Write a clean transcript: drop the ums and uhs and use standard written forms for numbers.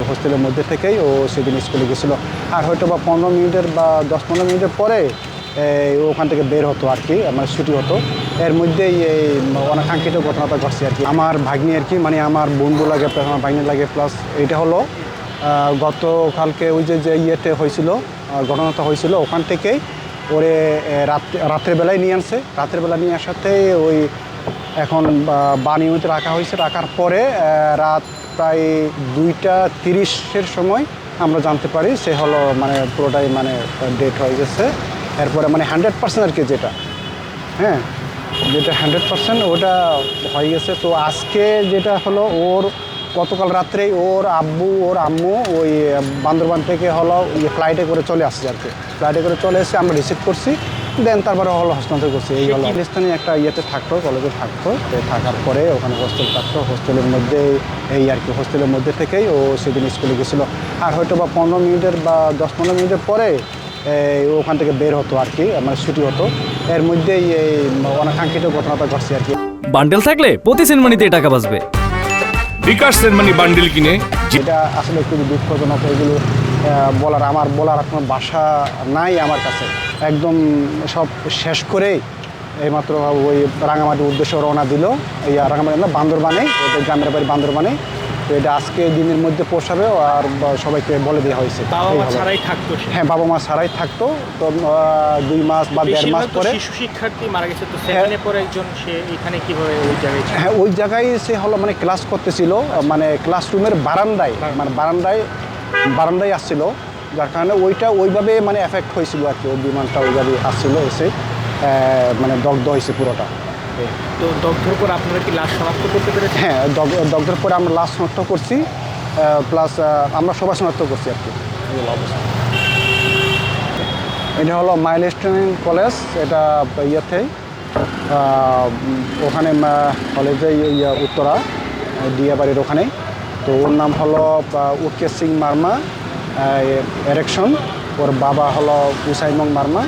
হোস্টেলের মধ্যে থেকেই ও সেদিন স্কুলে গেছিলো। আর হয়তো বা 15 মিনিটের বা 10-15 মিনিটের পরে ওখান থেকে বের হতো আর কি, আমার ছুটি হতো। এর মধ্যেই এই অনাকাঙ্ক্ষিত ঘটনাটা ঘটছে আর কি। আমার ভাগ্নি আর কি, মানে আমার বন্ধু লাগে প্লাস আমার ভাগ্নি লাগে, প্লাস এটা হলো গতকালকে ওই যে ইয়েতে হয়েছিল, ঘটনাটা হয়েছিল, ওখান থেকেই ওরে রাত্রেবেলায় নিয়ে আনছে। রাত্রেবেলা নিয়ে আসাতে ওই এখন বানিউতে রাখা হয়েছে। রাখার পরে রাত প্রায় 2:30-এর সময় আমরা জানতে পারি সে হলো মানে পুরোটাই মানে ডেট হয়ে গেছে। এরপরে মানে 100% আর কি, যেটা হ্যাঁ যেটা 100% ওটা হয়ে গেছে। তো আজকে যেটা হলো ওর গতকাল রাত্রেই ওর আব্বু ওর আম্মু ওই বান্দরবান থেকে হলো ফ্লাইটে করে চলে আসছে আর কি। ফ্লাইটে করে চলে এসে আমরা রিসিভ করছি, দেন তারপরে হলো হস্তান্তর করছি। এই হলো পাকিস্তানি একটা ইয়েতে থাকতো, কলেজে থাকতো। তো থাকার পরে ওখানে হোস্টেল থাকতো, হোস্টেলের মধ্যে এই আর কি, হোস্টেলের মধ্যে থেকেই ও সেদিন স্কুলে গেছিলো। আর হয়তো বা 15 মিনিটের বা 10-15 মিনিটের পরে ওখান থেকে বের হতো আর কি, আমার ছুটি হতো। এর মধ্যেই এই অনাকাঙ্ক্ষিত ঘটনাটা ঘটছে আর কি। বান্ডেল থাকলে প্রতি সেনমানিতে টাকা বাঁচবে। বিকাশ সেনমানি বান্ডেল কিনে যেটা আসলে খুবই দুঃখজনক। এগুলো আমার বলার কোনো ভাষা নাই আমার কাছে। একদম সব শেষ করে এইমাত্র ওই রাঙামাটির উদ্দেশ্যে রওনা দিল। এই রাঙামাটি না, বান্দরবানে, ওদের গ্রামের বাড়ি বান্দরবানে। তো এটা আজকে দিনের মধ্যে পৌঁছাবে আর সবাইকে বলে দেওয়া হয়েছে। হ্যাঁ, বাবা মা ছাড়াই থাকতো। তো 2 মাস বা 1.5 মাস পরে শিশু শিক্ষার্থী মারা গেছে। তো সেখানে পরে একজন সে এখানে কিভাবে ওই জায়গায়? হ্যাঁ, ওই জায়গায় সে হলো মানে ক্লাস করতেছিল, মানে ক্লাসরুমের বারান্দায়, মানে বারান্দায় আসছিল, যার কারণে ওইভাবে মানে এফেক্ট হয়েছিল আর কি। ওই বিমানটা ওইভাবে আসছিল, এসে মানে দগ্ধ হয়েছে পুরোটা। তো দগ্ধর পর আপনারা কি লাশ শনাক্ত করতে পেরেছেন? হ্যাঁ, দগ্ধের পরে আমরা লাশ শনাক্ত করছি, প্লাস আমরা সবাই শনাক্ত করছি আর কি। অবস্থা এটা হলো মাইলস্টোন কলেজ, এটা ইয়েতে ওখানে কলেজে উত্তরা দিয়াবাড়ির ওখানে। তো ওর নাম হলো উকেশ সিং মার্মা এরেকশন, ওর বাবা হলো উসাইমং মার্মা।